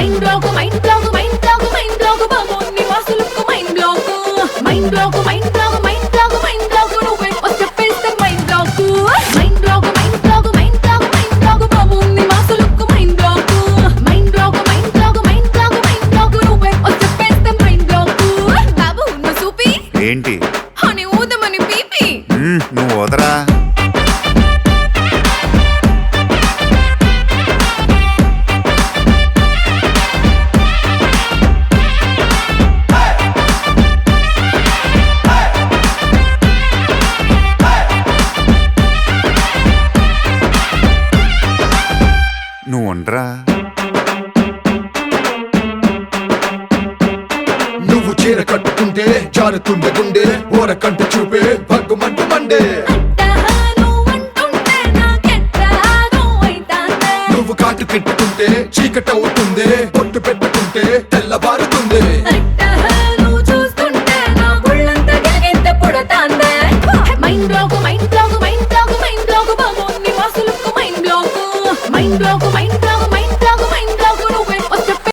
mind block mind block mind block mind block బాబోని వాసులకు mind block mind block mind block mind block mind block నువ్వే వచ్చేస్తే mind block mind block mind block mind block mind block బాబోని వాసులకు mind block mind block mind block mind block mind block నువ్వే వచ్చేస్తే mind black బాబు నువ్వు సూపి ఏంటి అని ఊదమని PP నువ్వు వదరా నువ్వు ఉండరా నువ్వు చీర కట్టుకుంటే జారుతుండే గుండె ఓరకంట చూపే భగ్గుమంటు మండే నువ్వు కాటు పెట్టుకుంటే చీకటవుతుంది పొట్టు పెట్టుకుంటే తెల్లబారుతుంది mind block mind block mind block mind block బాబోని వాసులకు mind block mind block mind black